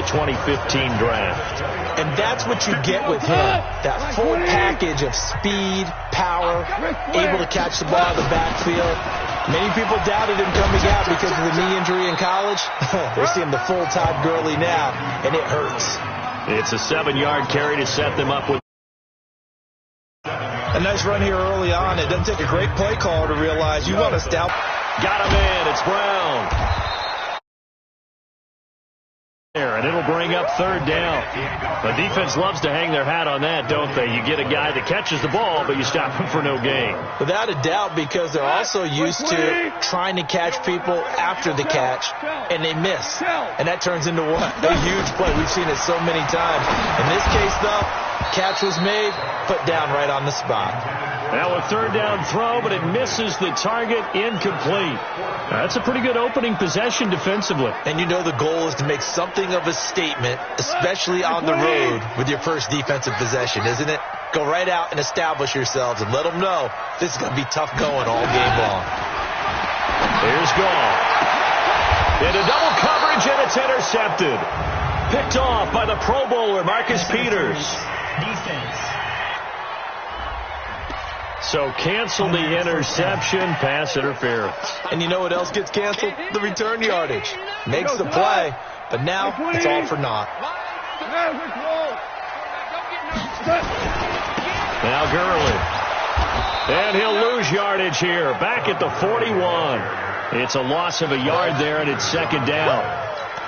2015 draft. And that's what you get with him, that full package of speed, power, able to catch the ball out of the backfield. Many people doubted him coming out because of the knee injury in college. They're seeing the full Todd Gurley now, and it hurts. It's a 7-yard carry to set them up with a nice run here early on. It doesn't take a great play caller to realize you want to stout. Got him in. It's Brown. And it'll bring up 3rd down. The defense loves to hang their hat on that, don't they? You get a guy that catches the ball, but you stop him for no gain. Without a doubt, because they're also used to trying to catch people after the catch, and they miss. And that turns into what? A huge play. We've seen it so many times. In this case, though, catch was made, put down right on the spot. Now a 3rd down throw, but it misses the target, incomplete. That's a pretty good opening possession defensively. And you know the goal is to make something of a statement, especially on the road with your first defensive possession, isn't it? Go right out and establish yourselves and let them know this is going to be tough going all game long. Here's Goff. Into double coverage, and it's intercepted. Picked off by the Pro Bowler, Marcus Peters. Defense. So cancel the interception, pass interference. And you know what else gets canceled? The return yardage. Makes the play, but now it's all for naught. Now Gurley. And he'll lose yardage here. Back at the 41. It's a loss of a yard there, and it's 2nd down.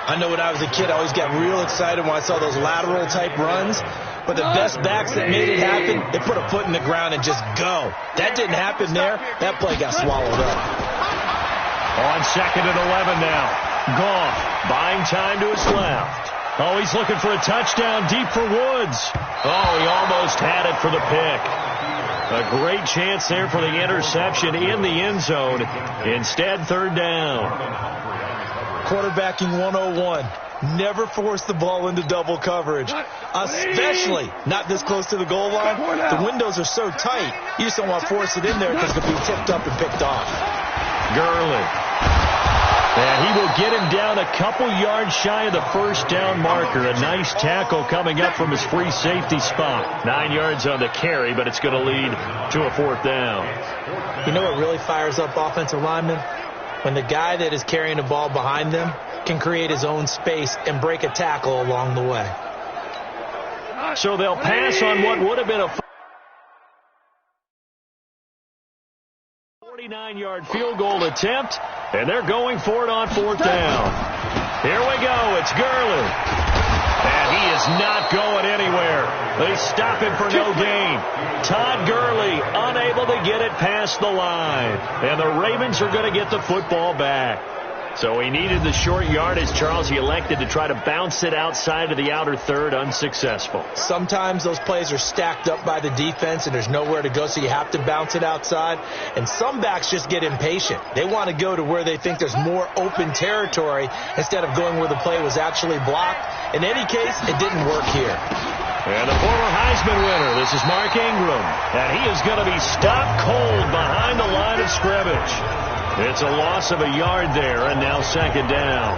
I know when I was a kid, I always got real excited when I saw those lateral-type runs. But the best backs that made it happen, they put a foot in the ground and just go. That didn't happen there. That play got swallowed up. On 2nd and 11 now. Goff buying time to his left. Oh, he's looking for a touchdown deep for Woods. Oh, he almost had it for the pick. A great chance there for the interception in the end zone. Instead, 3rd down. Quarterbacking 101. Never force the ball into double coverage, especially not this close to the goal line. The windows are so tight, you just don't want to force it in there because it'll be tipped up and picked off. Gurley. And he will get him down a couple yards shy of the 1st down marker. A nice tackle coming up from his free safety spot. 9 yards on the carry, but it's going to lead to a 4th down. You know what really fires up offensive linemen? When the guy that is carrying the ball behind them can create his own space and break a tackle along the way. So they'll pass on what would have been a 49-yard field goal attempt, and they're going for it on 4th down. Here we go. It's Gurley. And he is not going anywhere. They stop him for no gain. Todd Gurley unable to get it past the line. And the Ravens are going to get the football back. So he needed the short yardage, Charles. He elected to try to bounce it outside of the outer third, unsuccessful. Sometimes those plays are stacked up by the defense and there's nowhere to go, so you have to bounce it outside. And some backs just get impatient. They want to go to where they think there's more open territory instead of going where the play was actually blocked. In any case, it didn't work here. And the former Heisman winner, this is Mark Ingram. And he is going to be stopped cold behind the line of scrimmage. It's a loss of a yard there, and now 2nd down.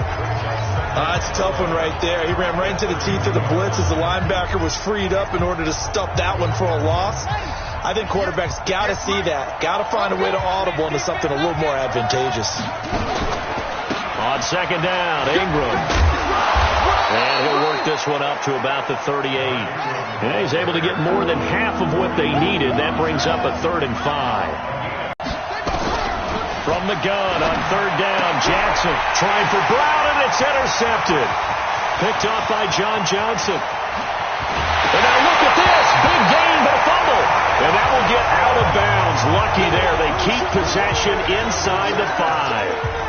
It's a tough one right there. He ran right into the teeth of the blitz as the linebacker was freed up in order to stuff that one for a loss. I think quarterbacks got to see that. Got to find a way to audible into something a little more advantageous. On 2nd down, Ingram. And he'll work this one up to about the 38. And he's able to get more than half of what they needed. That brings up a 3rd and 5. From the gun on 3rd down, Jackson trying for Brown, and it's intercepted. Picked off by John Johnson. And now look at this. Big gain, but a fumble. And that will get out of bounds. Lucky there. They keep possession inside the 5.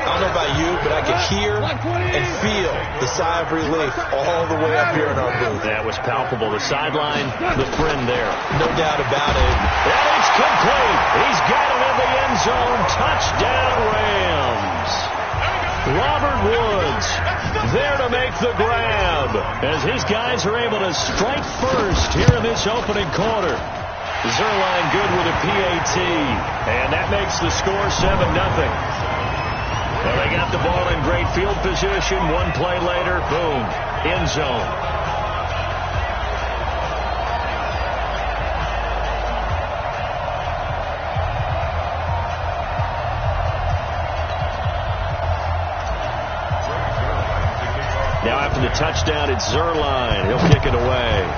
I don't know about you, but I could hear and feel the sigh of relief all the way up here in our booth. That was palpable. The sideline, the friend there. No doubt about it. And it's complete. He's got it in the end zone. Touchdown, Rams. Robert Woods there to make the grab as his guys are able to strike first here in this opening quarter. Zerline good with a PAT. And that makes the score 7-0. Well, they got the ball in great field position. One play later, boom, end zone. Now after the touchdown, it's Zerline. He'll kick it away.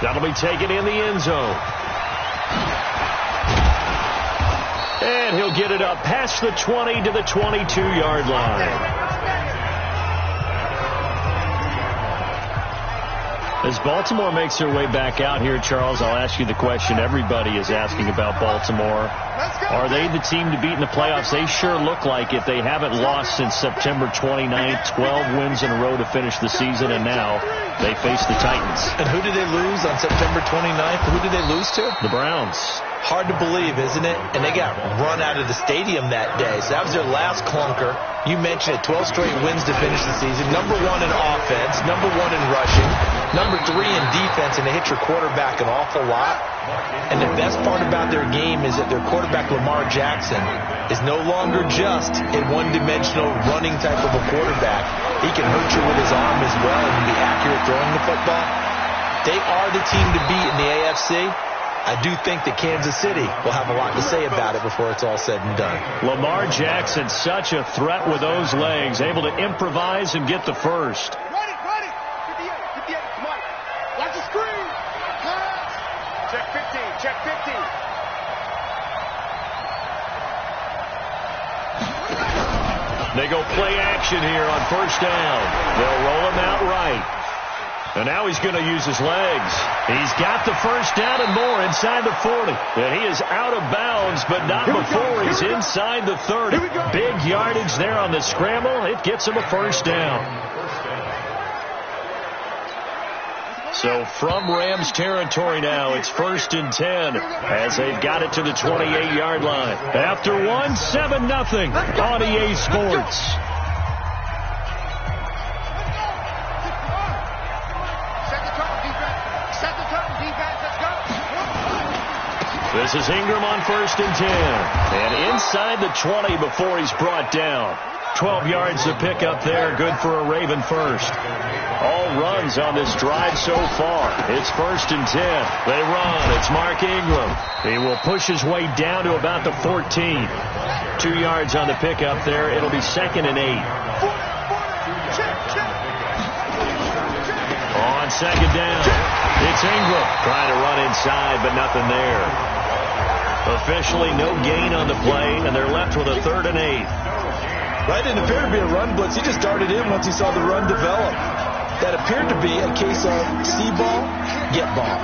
That'll be taken in the end zone. And he'll get it up past the 20 to the 22-yard line. As Baltimore makes their way back out here, Charles, I'll ask you the question everybody is asking about Baltimore. Are they the team to beat in the playoffs? They sure look like it. They haven't lost since September 29th, 12 wins in a row to finish the season, and now they face the Titans. And who did they lose on September 29th? Who did they lose to? The Browns. Hard to believe, isn't it? And they got run out of the stadium that day. So that was their last clunker. You mentioned it, 12 straight wins to finish the season. Number 1 in offense, number 1 in rushing, number 3 in defense, and they hit your quarterback an awful lot. And the best part about their game is that their quarterback, Lamar Jackson, is no longer just a one-dimensional running type of a quarterback. He can hurt you with his arm as well and be accurate throwing the football. They are the team to beat in the AFC. I do think that Kansas City will have a lot to say about it before it's all said and done. Lamar Jackson, such a threat with those legs, able to improvise and get the first. Ready. Come on. Watch the screen. Check 15. Check 15. They go play action here on first down. They'll roll him out right. And now he's going to use his legs. He's got the first down and more inside the 40. And he is out of bounds, but not before he's inside the 30. Big yardage there on the scramble. It gets him a first down. So from Rams territory now, it's 1st and 10 as they've got it to the 28-yard line. After one, 7-0 on EA Sports. This is Ingram on 1st and 10. And inside the 20 before he's brought down. 12 yards to pick up there. Good for a Raven first. All runs on this drive so far. It's 1st and 10. They run. It's Mark Ingram. He will push his way down to about the 14. 2 yards on the pickup there. It'll be 2nd and 8. On 2nd down, it's Ingram trying to run inside, but nothing there. Officially no gain on the play, and they're left with a 3rd and 8. Right, didn't appear to be a run blitz. He just darted in once he saw the run develop. That appeared to be a case of see ball, get ball.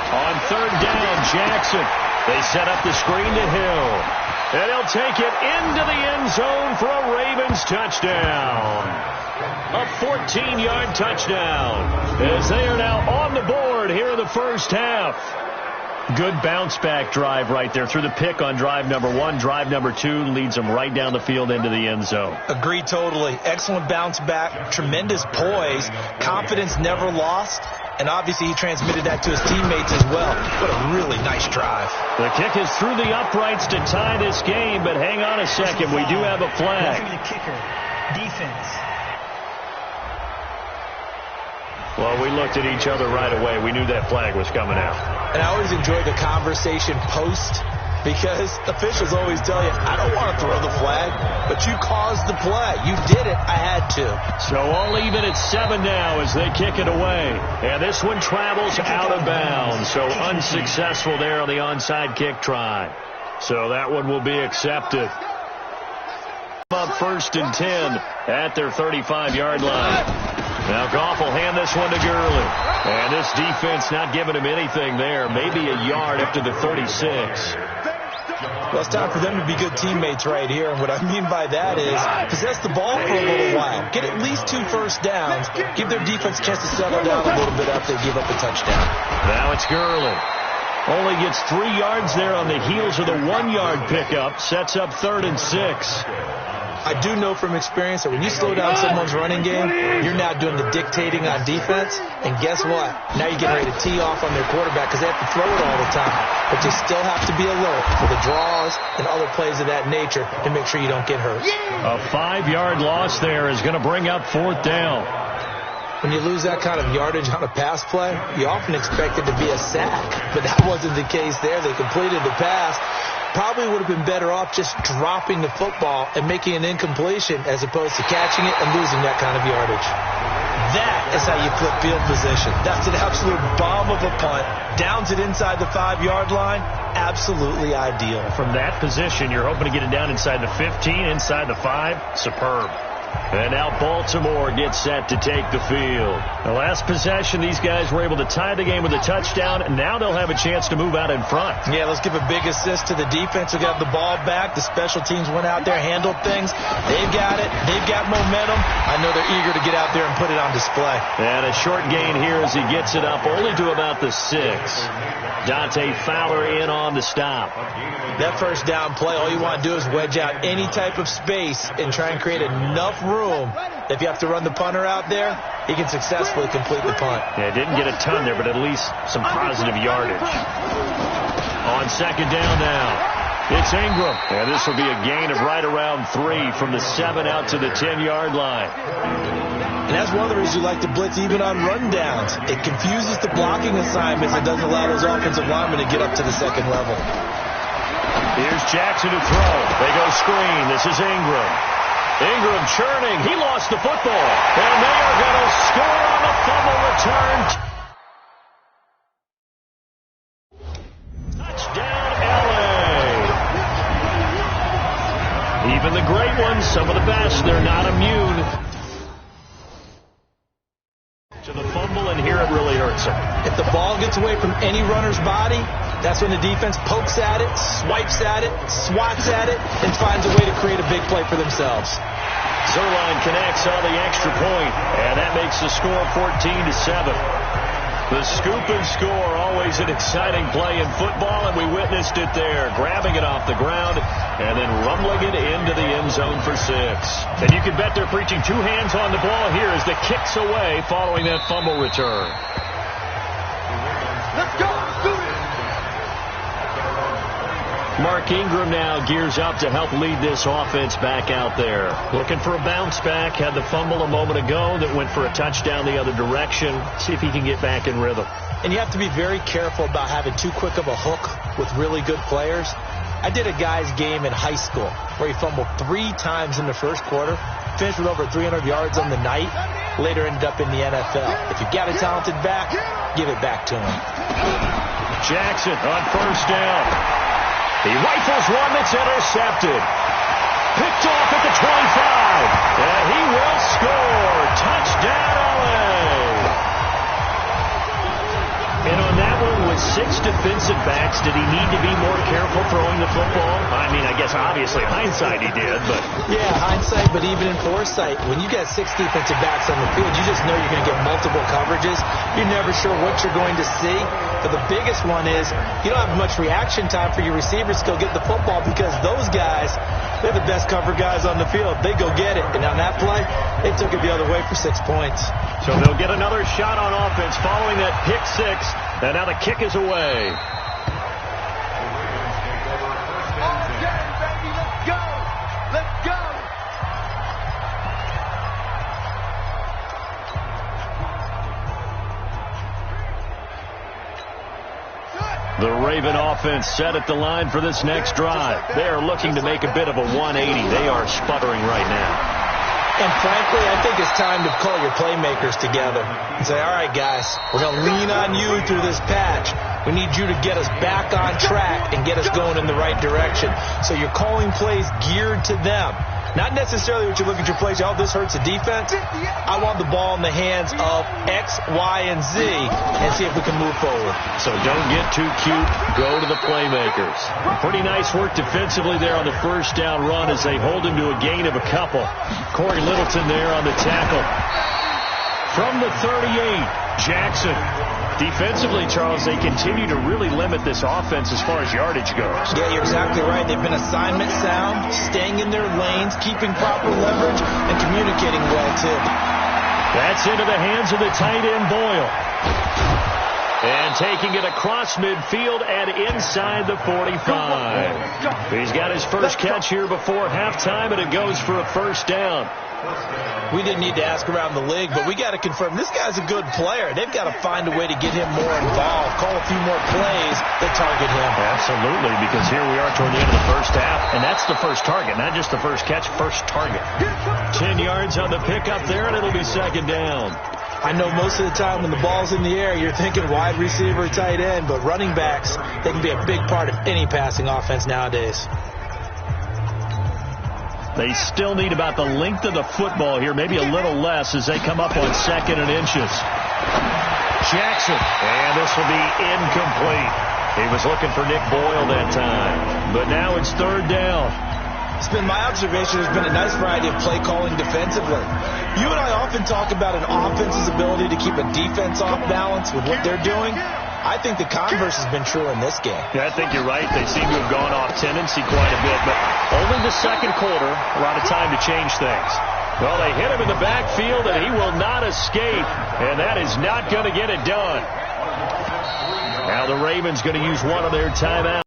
On 3rd down, Jackson. They set up the screen to Hill. And he'll take it into the end zone for a Ravens touchdown. A 14-yard touchdown as they are now on the board here in the first half. Good bounce-back drive right there through the pick on drive number 1. Drive number 2 leads them right down the field into the end zone. Agreed totally. Excellent bounce-back, tremendous poise, confidence never lost, and obviously he transmitted that to his teammates as well. What a really nice drive. The kick is through the uprights to tie this game, but hang on a second. We do have a flag. The kicker, defense. Well, we looked at each other right away. We knew that flag was coming out. And I always enjoy the conversation post because officials always tell you, I don't want to throw the flag, but you caused the play. You did it. I had to. So all even at 7 now as they kick it away. And this one travels out of bounds. So unsuccessful there on the onside kick try. So that one will be accepted. Up 1st and 10 at their 35-yard line. Now Goff will hand this one to Gurley. And this defense not giving him anything there. Maybe a yard up to the 36. Well, it's time for them to be good teammates right here. And what I mean by that is possess the ball for a little while. Get at least 2 first downs. Give their defense a chance to settle down a little bit after they give up a touchdown. Now it's Gurley. Only gets 3 yards there on the heels of the 1-yard pickup. Sets up 3rd and 6. I do know from experience that when you slow down someone's running game, you're now doing the dictating on defense. And guess what? Now you're getting ready to tee off on their quarterback because they have to throw it all the time. But you still have to be alert for the draws and other plays of that nature to make sure you don't get hurt. A 5-yard loss there is going to bring up 4th down. When you lose that kind of yardage on a pass play, you often expect it to be a sack. But that wasn't the case there. They completed the pass. Probably would have been better off just dropping the football and making an incompletion as opposed to catching it and losing that kind of yardage. That is how you flip field position. That's an absolute bomb of a punt. Downs it inside the 5-yard line. Absolutely ideal. From that position, you're hoping to get it down inside the 15, inside the 5. Superb. And now Baltimore gets set to take the field. The last possession, these guys were able to tie the game with a touchdown, and now they'll have a chance to move out in front. Yeah, let's give a big assist to the defense who got the ball back. The special teams went out there, handled things. They've got it. They've got momentum. I know they're eager to get out there and put it on display. And a short gain here as he gets it up only to about the 6. Dante Fowler in on the stop. That first down play, all you want to do is wedge out any type of space and try and create enough room. If you have to run the punter out there, he can successfully complete the punt. Yeah, didn't get a ton there, but at least some positive yardage. On 2nd down now, it's Ingram. And this will be a gain of right around 3 from the 7 out to the 10-yard line. And that's one of the reasons you like to blitz even on rundowns. It confuses the blocking assignments and doesn't allow those offensive linemen to get up to the second level. Here's Jackson to throw. They go screen. This is Ingram. Ingram churning. He lost the football. And they are going to score on the fumble return. Touchdown, L.A. Even the great ones, some of the best, they're not immune to the fumble, and here it really hurts them. If the ball gets away from any runner's body, that's when the defense pokes at it, swipes at it, swats at it, and finds a way to create a big play for themselves. Zerline connects on the extra point, and that makes the score 14-7. The scoop and score, always an exciting play in football, and we witnessed it there, grabbing it off the ground and then rumbling it into the end zone for 6. And you can bet they're preaching 2 hands on the ball here as the kick's away following that fumble return. Let's go. Do it. Mark Ingram now gears up to help lead this offense back out there. Looking for a bounce back. Had the fumble a moment ago that went for a touchdown the other direction. See if he can get back in rhythm. And you have to be very careful about having too quick of a hook with really good players. I did a guy's game in high school where he fumbled 3 times in the first quarter, finished with over 300 yards on the night, later ended up in the NFL. If you've got a talented back, give it back to him. Jackson on 1st down. He rifles one that's intercepted. Picked off at the 25. And he will score. Touchdown, LA. And on that one, with 6 defensive backs, did he need to be more careful throwing the football? I mean, I guess obviously hindsight he did, but... Yeah, hindsight, but even in foresight, when you got 6 defensive backs on the field, you just know you're going to get multiple coverages. You're never sure what you're going to see. But the biggest one is you don't have much reaction time for your receivers to go get the football because those guys, they're the best cover guys on the field. They go get it. And on that play, they took it the other way for 6 points. So they'll get another shot on offense following that pick 6. And now the kick is away. The Raven offense set at the line for this next drive. They are looking to make a bit of a 180. They are sputtering right now. And frankly, I think it's time to call your playmakers together and say, all right, guys, we're going to lean on you through this patch. We need you to get us back on track and get us going in the right direction. So you're calling plays geared to them. Not necessarily what you look at your plays, oh, this hurts the defense. I want the ball in the hands of X, Y, and Z and see if we can move forward. So don't get too cute. Go to the playmakers. Pretty nice work defensively there on the 1st down run as they hold him to a gain of a couple. Corey Littleton there on the tackle. From the 38, Jackson. Defensively, Charles, they continue to really limit this offense as far as yardage goes. Yeah, you're exactly right. They've been assignment sound, staying in their lanes, keeping proper leverage, and communicating well, too. That's into the hands of the tight end, Boyle. And taking it across midfield and inside the 45. He's got his first catch here before halftime, and it goes for a first down. We didn't need to ask around the league, but we got to confirm this guy's a good player. They've got to find a way to get him more involved, call a few more plays that target him. Absolutely, because here we are toward the end of the first half, and that's the first target, not just the first catch, first target. 10 yards on the pickup there, and it'll be second down. I know most of the time when the ball's in the air, you're thinking wide receiver, tight end, but running backs, they can be a big part of any passing offense nowadays. They still need about the length of the football here, maybe a little less as they come up on 2nd and inches. Jackson, and this will be incomplete. He was looking for Nick Boyle that time, but now it's 3rd down. It's been my observation there's been a nice variety of play calling defensively. You and I often talk about an offense's ability to keep a defense off balance with what they're doing. I think the converse has been true in this game. Yeah, I think you're right. They seem to have gone off tendency quite a bit, but only the second quarter, a lot of time to change things. Well, they hit him in the backfield, and he will not escape, and that is not going to get it done. Now the Ravens going to use one of their timeouts.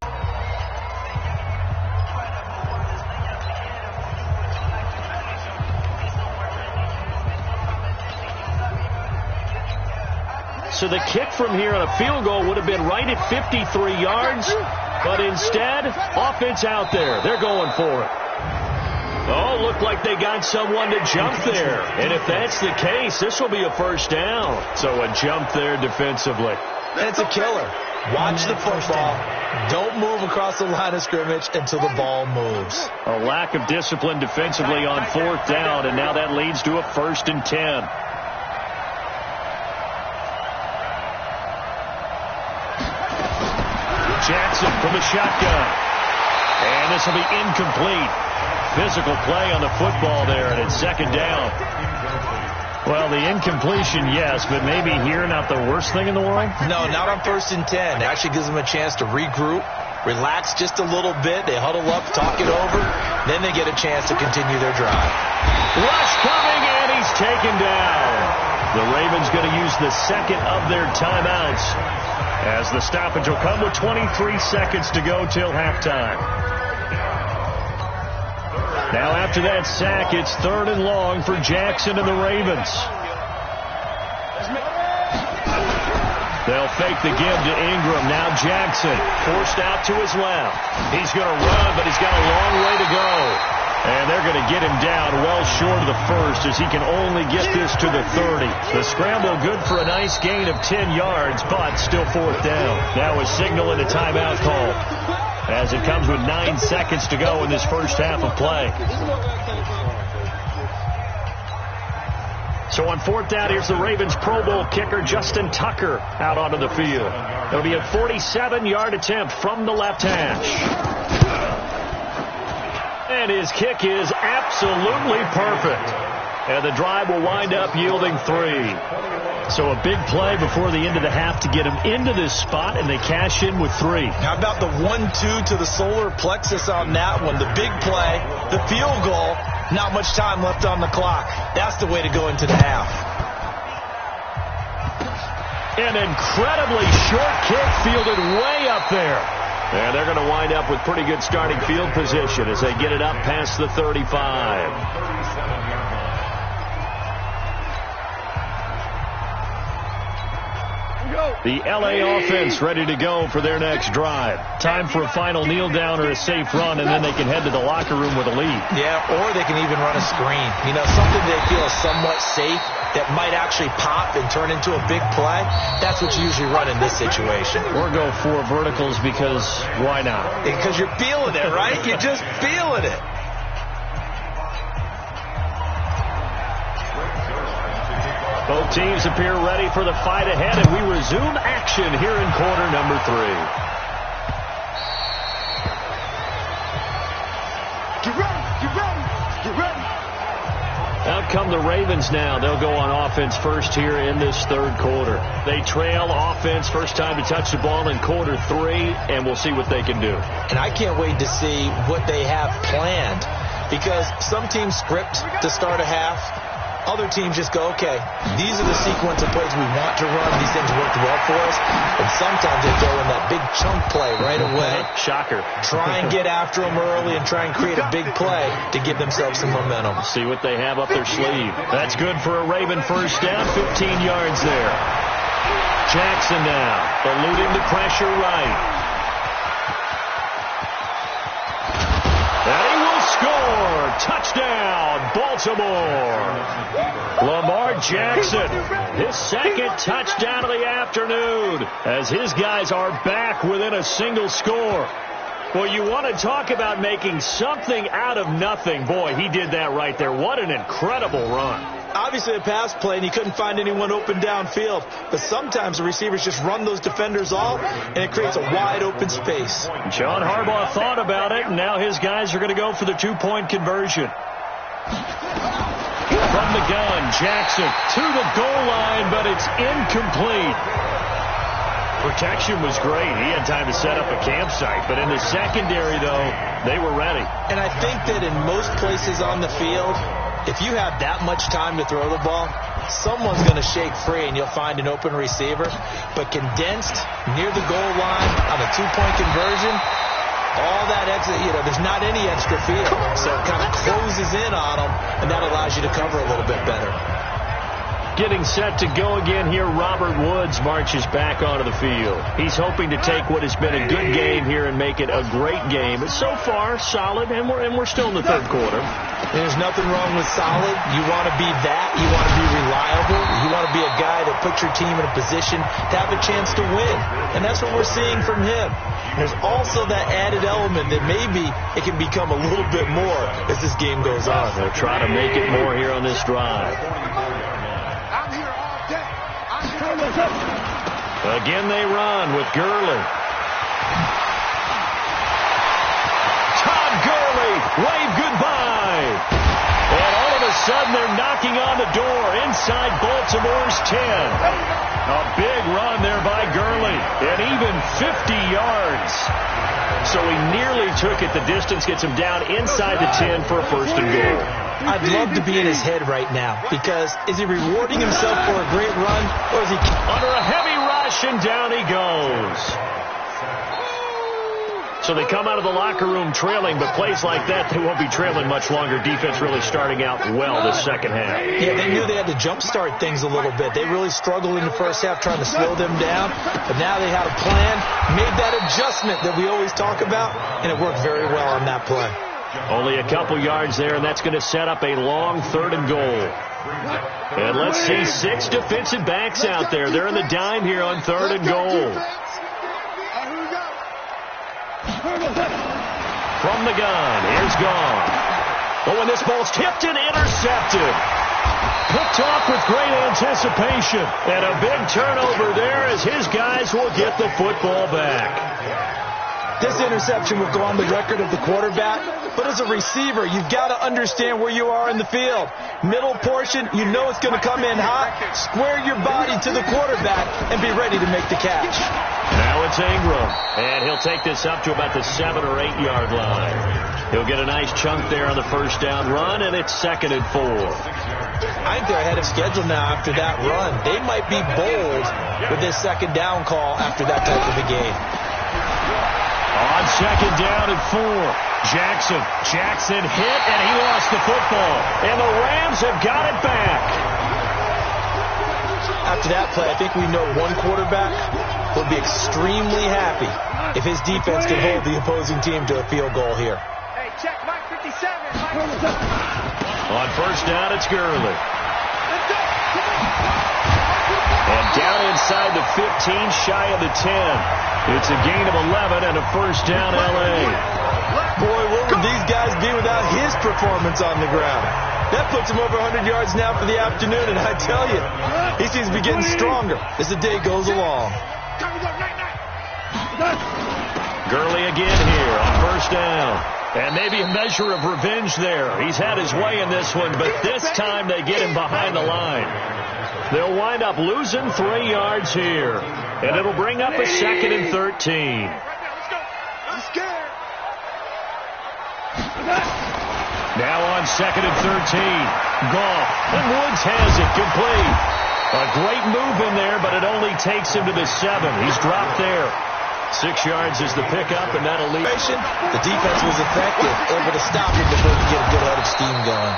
So the kick from here on a field goal would have been right at 53 yards, but instead, offense out there. They're going for it. Oh, looked like they got someone to jump there. And if that's the case, this will be a first down. So a jump there defensively. And it's a killer. Watch the football. Don't move across the line of scrimmage until the ball moves. A lack of discipline defensively on 4th down, and now that leads to a 1st and 10. Jackson from the shotgun. And this will be incomplete. Physical play on the football there, and it's 2nd down. Well, the incompletion, yes, but maybe here not the worst thing in the world? No, not on 1st and 10. It actually gives them a chance to regroup, relax just a little bit. They huddle up, talk it over. Then they get a chance to continue their drive. Rush coming, and he's taken down. The Ravens going to use the second of their timeouts, as the stoppage will come with 23 seconds to go till halftime. Now after that sack, it's 3rd and long for Jackson and the Ravens. They'll fake the give to Ingram. Now Jackson forced out to his left. He's going to run, but he's got a long way to go. And they're going to get him down well short of the 1st, as he can only get this to the 30. The scramble good for a nice gain of 10 yards, but still 4th down. Now a signal and a timeout call, as it comes with 9 seconds to go in this first half of play. So on 4th down, here's the Ravens Pro Bowl kicker Justin Tucker out onto the field. It'll be a 47-yard attempt from the left hash. And his kick is absolutely perfect. And the drive will wind up yielding 3. So a big play before the end of the half to get him into this spot, and they cash in with 3. How about the 1-2 to the solar plexus on that one? The big play, the field goal, not much time left on the clock. That's the way to go into the half. An incredibly short kick fielded way up there. And they're going to wind up with pretty good starting field position as they get it up past the 35. The L.A. offense ready to go for their next drive. Time for a final kneel down or a safe run, and then they can head to the locker room with a lead. Yeah, or they can even run a screen. You know, something they feel is somewhat safe that might actually pop and turn into a big play. That's what you usually run in this situation. Or go 4 verticals, because why not? Because you're feeling it, right? You're just feeling it. Both teams appear ready for the fight ahead, and we resume action here in quarter number 3. Get ready, get ready, get ready. Out come the Ravens now. They'll go on offense first here in this third quarter. They trail offense first time to touch the ball in quarter 3, and we'll see what they can do. And I can't wait to see what they have planned, because some teams script to start a half. Other teams just go, okay, these are the sequence of plays we want to run. These things worked well for us. And sometimes they throw in that big chunk play right away. Shocker. Try and get after them early and try and create a big play to give themselves some momentum. See what they have up their sleeve. That's good for a Raven first down, 15 yards there. Jackson now, eluding the pressure right. And he will score. Touchdown, Baltimore. Lamar Jackson, his second touchdown of the afternoon, as his guys are back within a single score. Well, you want to talk about making something out of nothing. Boy, he did that right there. What an incredible run. Obviously a pass play, and he couldn't find anyone open downfield. But sometimes the receivers just run those defenders off, and it creates a wide open space. John Harbaugh thought about it, and now his guys are going to go for the two-point conversion. From the gun, Jackson to the goal line, but it's incomplete. Protection was great. He had time to set up a campsite, but in the secondary, though, they were ready. And I think that in most places on the field, if you have that much time to throw the ball, someone's going to shake free and you'll find an open receiver. But condensed near the goal line on a two-point conversion, all that extra, there's not any extra field. So it kind of closes in on them, and that allows you to cover a little bit better. Getting set to go again here, Robert Woods marches back onto the field. He's hoping to take what has been a good game here and make it a great game. But so far, solid, and we're still in the third quarter. There's nothing wrong with solid. You want to be that. You want to be reliable. You want to be a guy that puts your team in a position to have a chance to win. And that's what we're seeing from him. There's also that added element that maybe it can become a little bit more as this game goes on. They'll try to make it more here on this drive. Again they run with Gurley. Todd Gurley, wave goodbye. And all of a sudden they're knocking on the door inside Baltimore's 10. A big run there by Gurley, and even 50 yards. So he nearly took it the distance, gets him down inside the 10 for a first and goal. I'd love to be in his head right now, because is he rewarding himself for a great run, or is he under a heavy rush, and down he goes. So they come out of the locker room trailing, but plays like that, they won't be trailing much longer. Defense really starting out well this second half. Yeah, they knew they had to jumpstart things a little bit. They really struggled in the first half trying to slow them down, but now they had a plan, made that adjustment that we always talk about, and it worked very well on that play. Only a couple yards there, and that's going to set up a long third and goal. And let's see, 6 defensive backs out there. They're in the dime here on third and goal. From the gun, here's gone. Oh, and this ball's tipped and intercepted. Picked off with great anticipation. And a big turnover there as his guys will get the football back. This interception will go on the record of the quarterback, but as a receiver, you've got to understand where you are in the field. Middle portion, you know it's going to come in hot. Square your body to the quarterback and be ready to make the catch. Now it's Ingram, and he'll take this up to about the 7 or 8 yard line. He'll get a nice chunk there on the first down run, and it's 2nd and 4. I think they're ahead of schedule now after that run. They might be bold with this second down call after that type of a game. On second down and 4, Jackson hit, and he lost the football. And the Rams have got it back. After that play, I think we know one quarterback will be extremely happy if his defense can hold the opposing team to a field goal here. Hey, check Mike 57. On first down, it's Gurley. And down inside the 15, shy of the 10. It's a gain of 11 and a first down, L.A. Boy, what would these guys be without his performance on the ground? That puts him over 100 yards now for the afternoon, and I tell you, he seems to be getting stronger as the day goes along. Gurley again here on first down. And maybe a measure of revenge there. He's had his way in this one, but this time they get him behind the line. They'll wind up losing 3 yards here. And it'll bring up a 2nd and 13. I'm scared. Now on 2nd and 13. Goff. And Woods has it complete. A great move in there, but it only takes him to the 7. He's dropped there. 6 yards is the pickup, and that'll lead. The defense was effective, able to stop him before he could get a good head of steam going.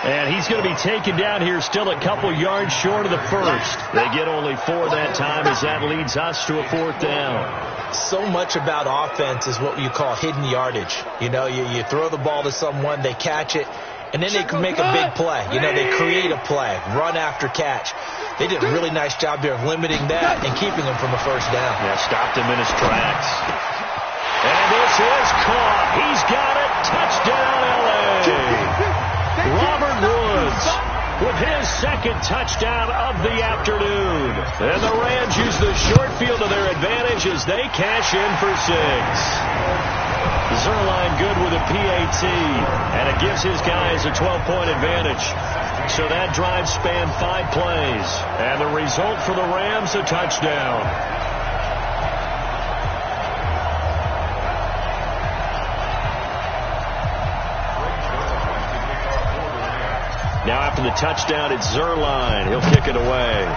And he's going to be taken down here still a couple yards short of the first. They get only 4 that time as that leads us to a 4th down. So much about offense is what you call hidden yardage. You know, you throw the ball to someone, they catch it, and then they can make a big play. You know, they create a play, run after catch. They did a really nice job there of limiting that and keeping him from a first down. Yeah, stopped him in his tracks. And this is caught. He's got it. Touchdown, L.A. Robert Woods with his 2nd touchdown of the afternoon. And the Rams use the short field to their advantage as they cash in for 6. Zerline good with a PAT, and it gives his guys a 12-point advantage. So that drive spanned 5 plays, and the result for the Rams, a touchdown. Now after the touchdown, it's Zerline. He'll kick it away.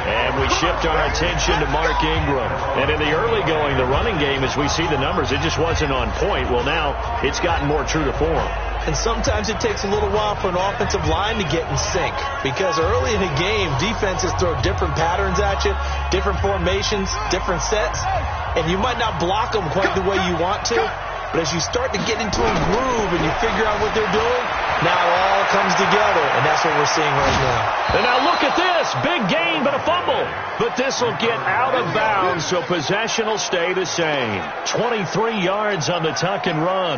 And we shift our attention to Mark Ingram. And in the early going, the running game, as we see the numbers, it just wasn't on point. Well, now it's gotten more true to form. And sometimes it takes a little while for an offensive line to get in sync. Because early in the game, defenses throw different patterns at you, different formations, different sets. And you might not block them quite the way you want to. But as you start to get into a groove and you figure out what they're doing, now it all comes together, and that's what we're seeing right now. And now look at this. Big gain, but a fumble. But this will get out of bounds, so possession will stay the same. 23 yards on the tuck and run.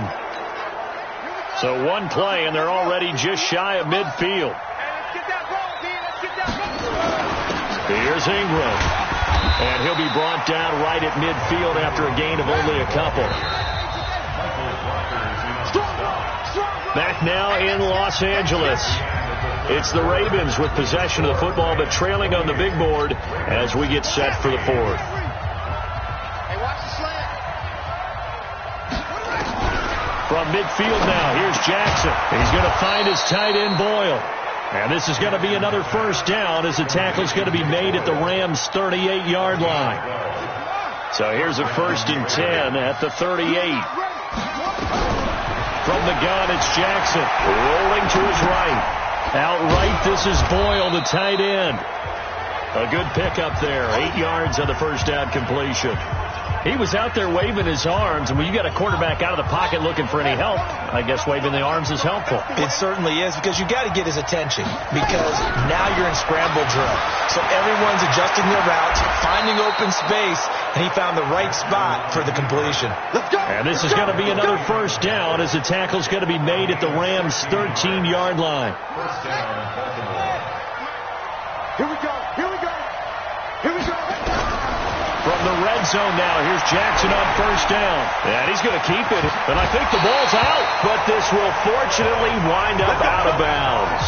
So 1 play, and they're already just shy of midfield. Here's Ingram. And he'll be brought down right at midfield after a gain of only a couple. Back now in Los Angeles. It's the Ravens with possession of the football, but trailing on the big board as we get set for the 4th. From midfield now, here's Jackson. He's going to find his tight end Boyle. And this is going to be another first down as the tackle's going to be made at the Rams' 38-yard line. So here's a 1st and 10 at the 38. From the gun, it's Jackson. Rolling to his right. Outright, this is Boyle, the tight end. A good pickup there. 8 yards on the first down completion. He was out there waving his arms, and when you got a quarterback out of the pocket looking for any help, I guess waving the arms is helpful. It certainly is, because you got to get his attention, because now you're in scramble drill. So everyone's adjusting their routes, finding open space, and he found the right spot for the completion. And this is going to be another first down as the tackle's going to be made at the Rams' 13-yard line. Here we go. Here we go. Here we go. From the red zone now, here's Jackson on first down. And he's going to keep it. And I think the ball's out. But this will fortunately wind up out of bounds.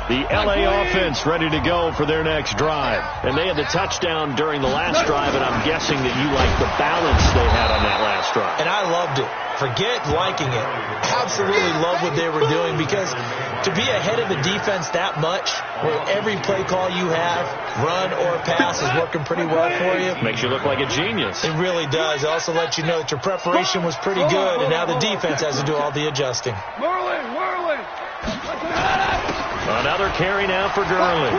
The L.A. offense ready to go for their next drive. And they had the touchdown during the last drive, and I'm guessing that you like the balance they had on that last drive. And I loved it. Forget liking it. Absolutely love what they were doing, because to be ahead of the defense that much, where every play call you have, run or pass, is working pretty well for you. Makes you look like a genius. It really does. It also lets you know that your preparation was pretty good, and now the defense has to do all the adjusting. Whirling. Another carry now for Gurley.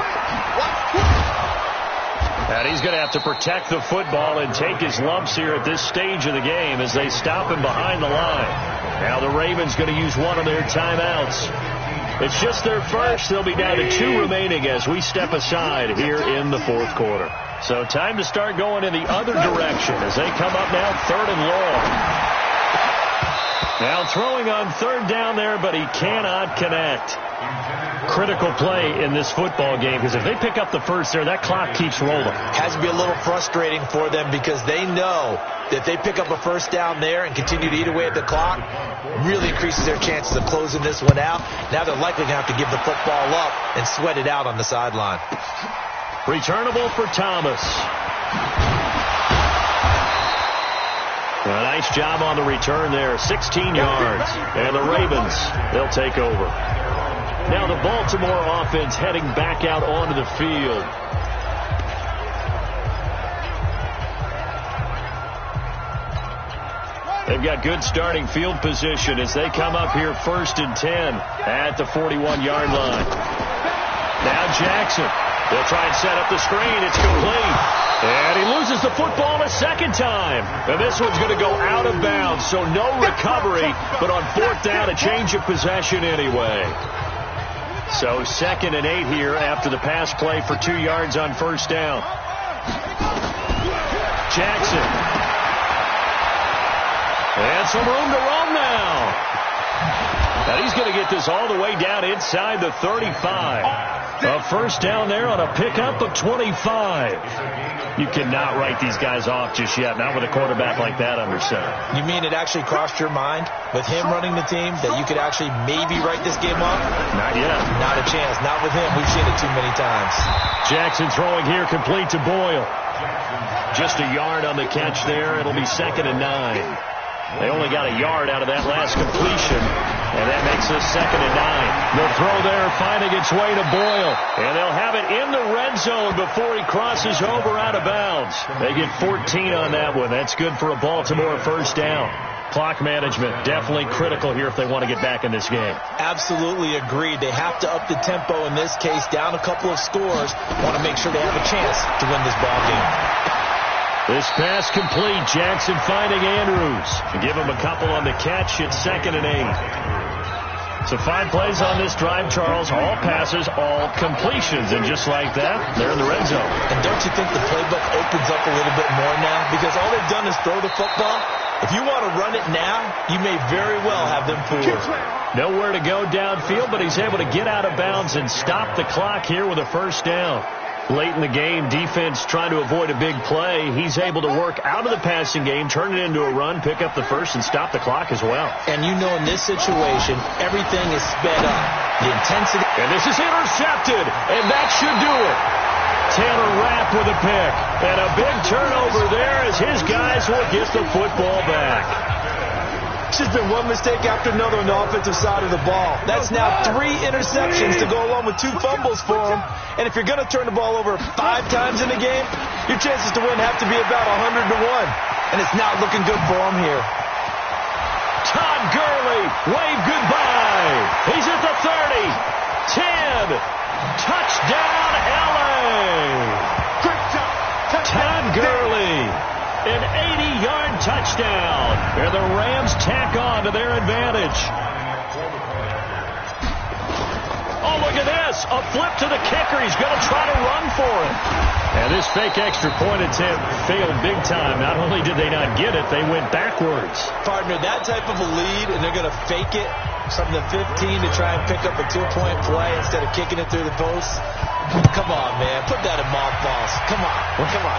And he's going to have to protect the football and take his lumps here at this stage of the game as they stop him behind the line. Now the Ravens going to use one of their timeouts. It's just their first. They'll be down to 2 remaining as we step aside here in the 4th quarter. So time to start going in the other direction as they come up now 3rd and long. Now throwing on third down there, but he cannot connect. Critical play in this football game, because if they pick up the first there, that clock keeps rolling. Has to be a little frustrating for them because they know that if they pick up a first down there and continue to eat away at the clock, really increases their chances of closing this one out. Now they're likely going to have to give the football up and sweat it out on the sideline. Returnable for Thomas. A nice job on the return there, 16 yards. And the Ravens, they'll take over. Now the Baltimore offense heading back out onto the field. They've got good starting field position as they come up here 1st and 10 at the 41-yard line. Now Jackson. They'll try and set up the screen. It's complete. And he loses the football a second time. And this one's going to go out of bounds, so no recovery, but on 4th down, a change of possession anyway. So 2nd and 8 here after the pass play for 2 yards on 1st down. Jackson. And some room to roam now. And he's going to get this all the way down inside the 35. A 1st down there on a pickup of 25. You cannot write these guys off just yet, not with a quarterback like that under center. You mean it actually crossed your mind with him running the team that you could actually maybe write this game off? Not yet. Not a chance. Not with him. We've seen it too many times. Jackson throwing here, complete to Boyle. Just a yard on the catch there. It'll be 2nd and 9. They only got a yard out of that last completion, and that makes us 2nd and 9. The throw there finding its way to Boyle, and they'll have it in the red zone before he crosses over out of bounds. They get 14 on that one. That's good for a Baltimore 1st down. Clock management definitely critical here if they want to get back in this game. Absolutely agreed. They have to up the tempo in this case, down a couple of scores. Want to make sure they have a chance to win this ball game. This pass complete. Jackson finding Andrews. Give him a couple on the catch. It's 2nd and 8. So 5 plays on this drive, Charles. All passes, all completions. And just like that, they're in the red zone. And don't you think the playbook opens up a little bit more now? Because all they've done is throw the football. If you want to run it now, you may very well have them fooled. Nowhere to go downfield, but he's able to get out of bounds and stop the clock here with a 1st down. Late in the game, defense trying to avoid a big play. He's able to work out of the passing game, turn it into a run, pick up the first, and stop the clock as well. And you know in this situation, everything is sped up. The intensity. And this is intercepted, and that should do it. Taylor Rapp with a pick. And a big turnover there as his guys will get the football back. It's just been one mistake after another on the offensive side of the ball. That's now 3 interceptions to go along with 2 fumbles for him. And if you're going to turn the ball over 5 times in a game, your chances to win have to be about 100 to 1. And it's not looking good for him here. Todd Gurley, wave goodbye. He's at the 30, 10, touchdown LA. Todd Gurley, an 80-yard touchdown. And the Rams tack on to their advantage. Oh, look at this. A flip to the kicker. He's going to try to run for it. And this fake extra point attempt failed big time. Not only did they not get it, they went backwards. Partner, that type of a lead, and they're going to fake it from the 15 to try and pick up a 2-point play instead of kicking it through the post. Come on, man. Put that in mothballs. Come on.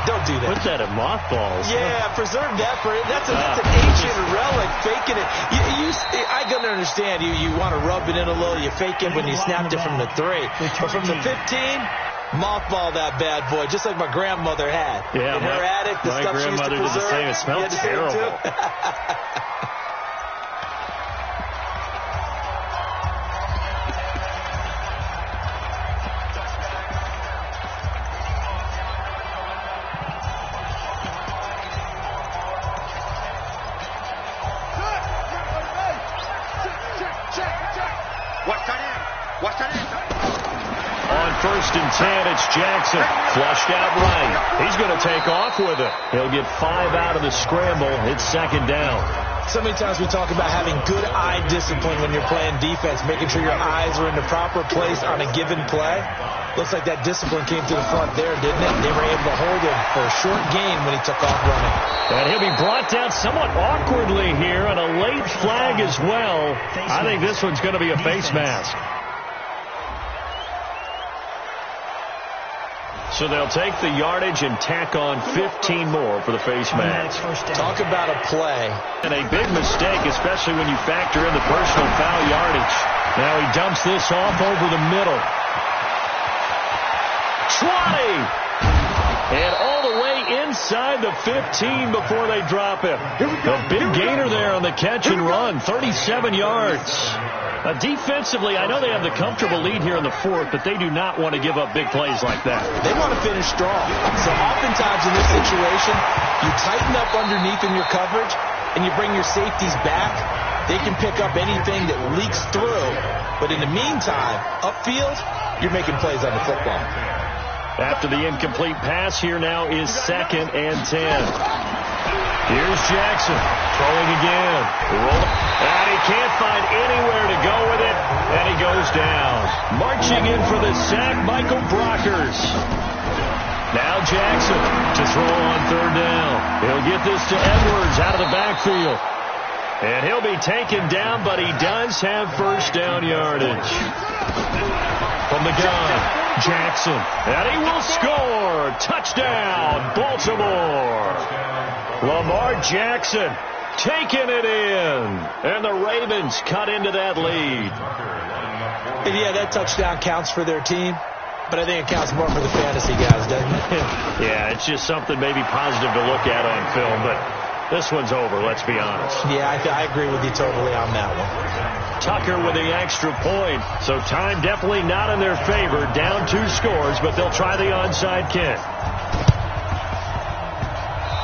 Don't do that. Put that in mothballs? Yeah, preserve that for it. That's an ancient relic, faking it. I can understand. You want to rub it in a little. You fake it when you snapped it from the 3. But from the 15, mothball that bad boy, just like my grandmother had. Yeah, in her attic, the stuff she used to preserve. My grandmother did the same. It smelled terrible. On 1st and 10, it's Jackson. Flushed out right. He's going to take off with it. He'll get 5 out of the scramble. It's 2nd down. So many times we talk about having good eye discipline when you're playing defense, making sure your eyes are in the proper place on a given play. Looks like that discipline came to the front there, didn't it? They were able to hold him for a short gain when he took off running. And he'll be brought down somewhat awkwardly here, and a late flag as well. I think this one's going to be a face mask. So they'll take the yardage and tack on 15 more for the face mask. Talk about a play. And a big mistake, especially when you factor in the personal foul yardage. Now he dumps this off over the middle. 20! And all the way inside the 15 before they drop him. A big gainer there on the catch and run, 37 yards. Defensively, I know they have the comfortable lead here in the fourth, but they do not want to give up big plays like that. They want to finish strong. So oftentimes in this situation, you tighten up underneath in your coverage, and you bring your safeties back. They can pick up anything that leaks through. But in the meantime, upfield, you're making plays on the football. After the incomplete pass, here now is 2nd and 10. Here's Jackson throwing again. And he can't find anywhere to go with it, and he goes down. Marching in for the sack, Michael Brockers. Now Jackson to throw on 3rd down. He'll get this to Edwards out of the backfield. And he'll be taken down, but he does have first down yardage. From the gun. Jackson, and he will score. Touchdown, Baltimore. Lamar Jackson taking it in, and the Ravens cut into that lead. And yeah, that touchdown counts for their team, but I think it counts more for the fantasy guys, doesn't it? Yeah, it's just something maybe positive to look at on film, but this one's over, let's be honest. Yeah, I agree with you totally on that one. Tucker with the extra point. So time definitely not in their favor. Down 2 scores, but they'll try the onside kick.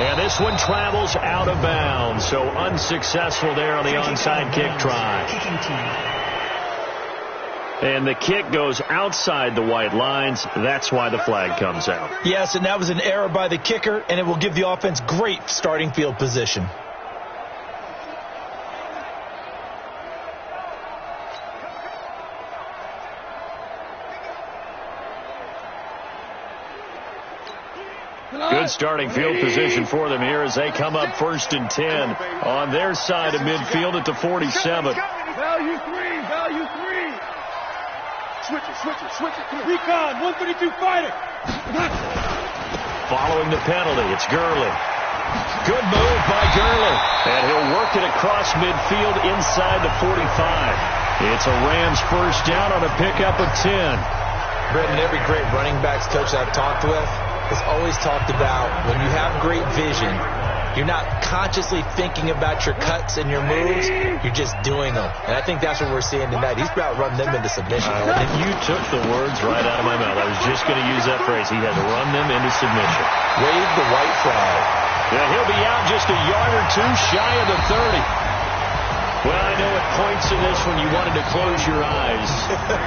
And this one travels out of bounds. So unsuccessful there on the onside kick try. And the kick goes outside the white lines. That's why the flag comes out. Yes, and that was an error by the kicker, and it will give the offense great starting field position. Good starting field position for them here as they come up 1st and 10 on their side of midfield at the 47. Value 3. Switch it. Recon, 132 fighter. Following the penalty, it's Gurley. Good move by Gurley. And he'll work it across midfield inside the 45. It's a Rams first down on a pickup of 10. Brendan, every great running backs coach I've talked with has always talked about when you have great vision, you're not consciously thinking about your cuts and your moves, you're just doing them. And I think that's what we're seeing tonight. He's about running them into submission. And you took the words right out of my mouth. I was just going to use that phrase. He had to run them into submission. Wave the white flag. Yeah, he'll be out just a yard or 2 shy of the 30. Well, I know at points in this when you wanted to close your eyes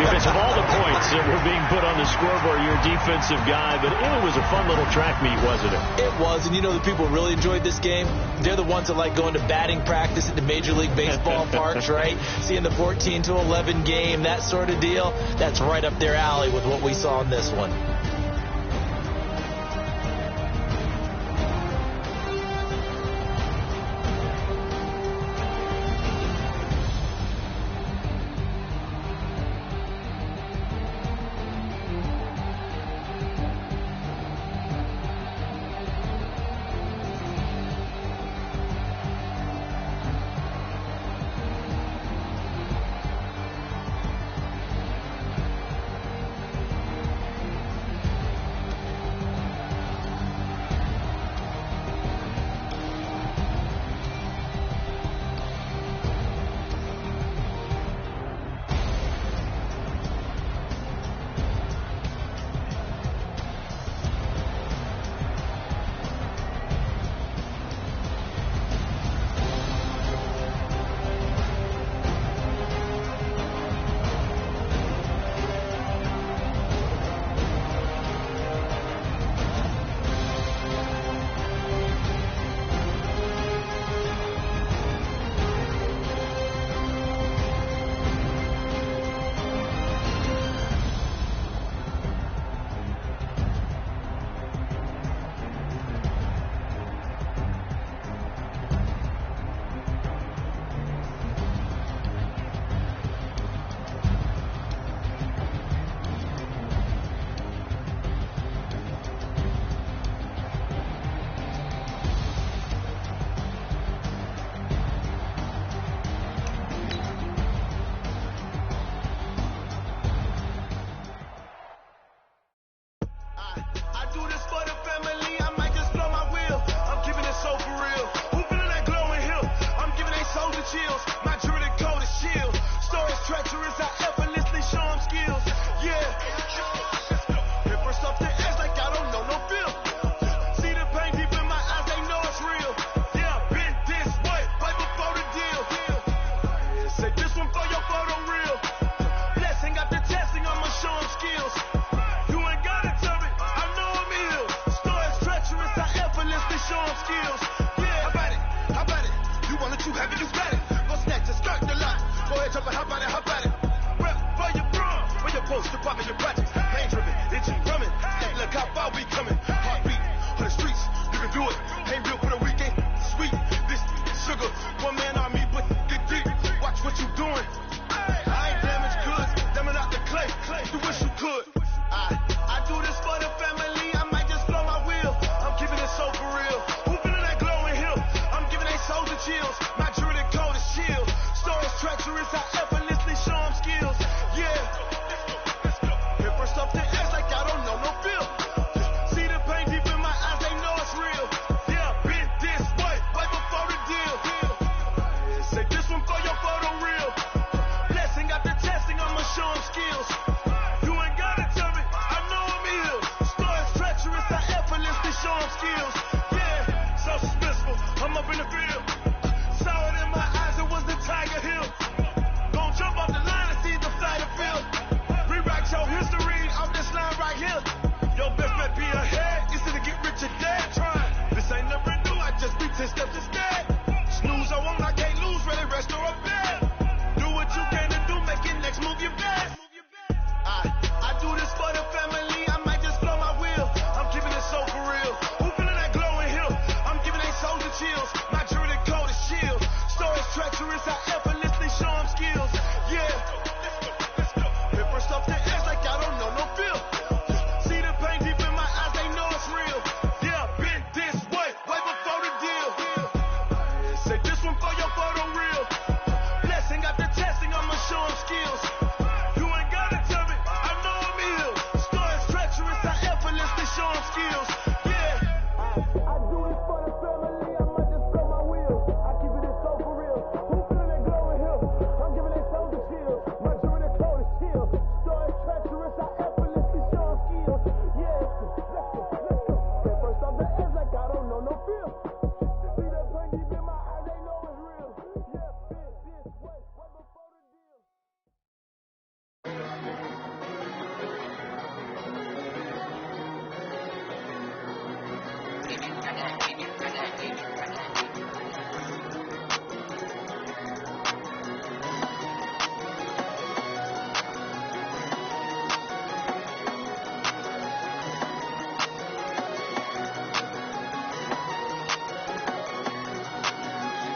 because of all the points that were being put on the scoreboard, you're a defensive guy, but it was a fun little track meet, wasn't it? It was, and you know the people really enjoyed this game? They're the ones that like going to batting practice at the Major League Baseball parks, right? Seeing the 14-11 game, that sort of deal. That's right up their alley with what we saw in this one. while we coming. Heartbeat on the streets, you can do it. Ain't built for the weekend. Sweet, this sugar, one man army, but get deep. Watch what you doing. I ain't damaged goods, damn out the clay. You wish you could. I do this for the family. I might just blow my wheel. I'm keeping it so for real. Who feeling that glowing hill? I'm giving they soldier chills. My jewelry the coldest shield. Stories treacherous, I effortlessly show them skills. Yeah. Hit first off the edge like I don't know no feel. See the pain deep in my eyes, they know it's real. Yeah, been this way, right before the deal. Say this one for your photo reel. Blessing got the testing, I'ma show them skills. You ain't gotta tell me, I know I'm ill. Stories treacherous, I effortlessly show them skills. Yeah, so suspenseful, I'm up in the field. Saw it in my eyes, it was the Tiger Hill. Gon' jump off the line and see the flight of field. Rewrite your history off this line right here. Your best bet be ahead, instead of get rich or dead trying. This ain't never new, I just be 10 steps instead. Snooze, I won't, I can't lose, ready, rest or a bed. Do what you can to do, make it next move your best. I do this for the family, I might just blow my wheel. I'm keeping it so for real. Who feeling that glowing hill? I'm giving they soldier chills. My jewelry the coldest shield. Stories treacherous, I effortlessly show them skills. Yeah. Hit first off the edge like I don't know no feel. See the pain deep in my eyes, they know it's real. Yeah, been this way, way before the deal. Say this one for your photo reel. Blessing got the testing, I'ma show them skills. You ain't gotta tell me, I know I'm ill. Stories treacherous, I effortlessly show them skills. Yeah. I do this for the family, I might just blow my wheel. I keep it so for real. Who feeling that glowing hill? I'm giving they soldier chills. My jewelry the coldest shield. Stories treacherous, I effortlessly show them skills. Yeah, let's go. Hit first off the edge like I don't know no feel. See that pain deep in my eyes, they know it's real. Yeah, been this way, way before the deal.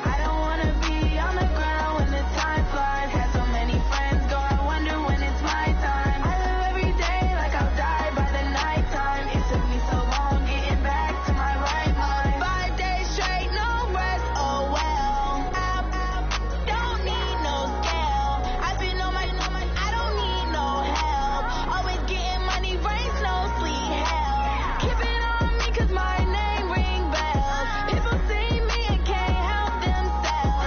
I don't wanna be on the ground when the time flies. Had so many friends go, I wonder when it's my time. I live every day like I'll die by the nighttime. It took me so long getting back to my right mind. 5 days straight, no rest, oh well. I don't need no scale. I've been on my, I don't need no help. Always getting money, rains, no sleep, hell. Keep it on me 'cause my name ring bells. People see me and can't help themselves.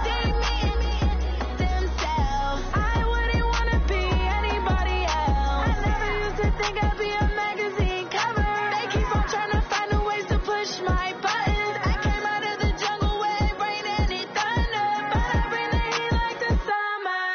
See me and themselves. I wouldn't wanna be anybody else. I never used to think I'd be a magazine cover. They keep on trying to find new ways to push my buttons. I came out of the jungle where it rained and it thunder, but I bring the heat like the summer.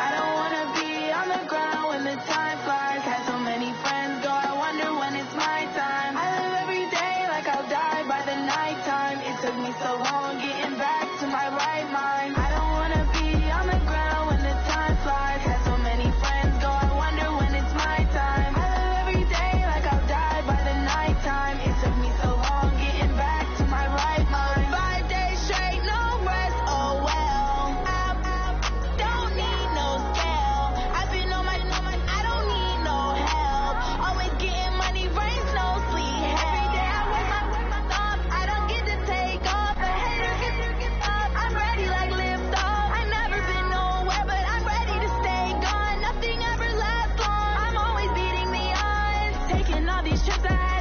I don't wanna be on the ground when the time flies. Had so many friends go, I wonder when it's my time. I live every day like I'll die by the nighttime. It took me so long getting back to my right mind. I don't wanna be on the ground when the time flies. Had so many friends go, I wonder when it's my time. I live every day like I'll die by the nighttime. It took me so long getting back to my right mind. 5 days straight, no rest, oh well. I don't need no scale. I've been on my, I don't need no help. Always getting money, rains, no sleep. Every day I work my thoughts, I don't get to take off. The haters get off, I'm ready like lift off. I never been nowhere, but I'm ready to stay gone. Nothing ever lasts long, I'm always beating the odds. Taking all these trips I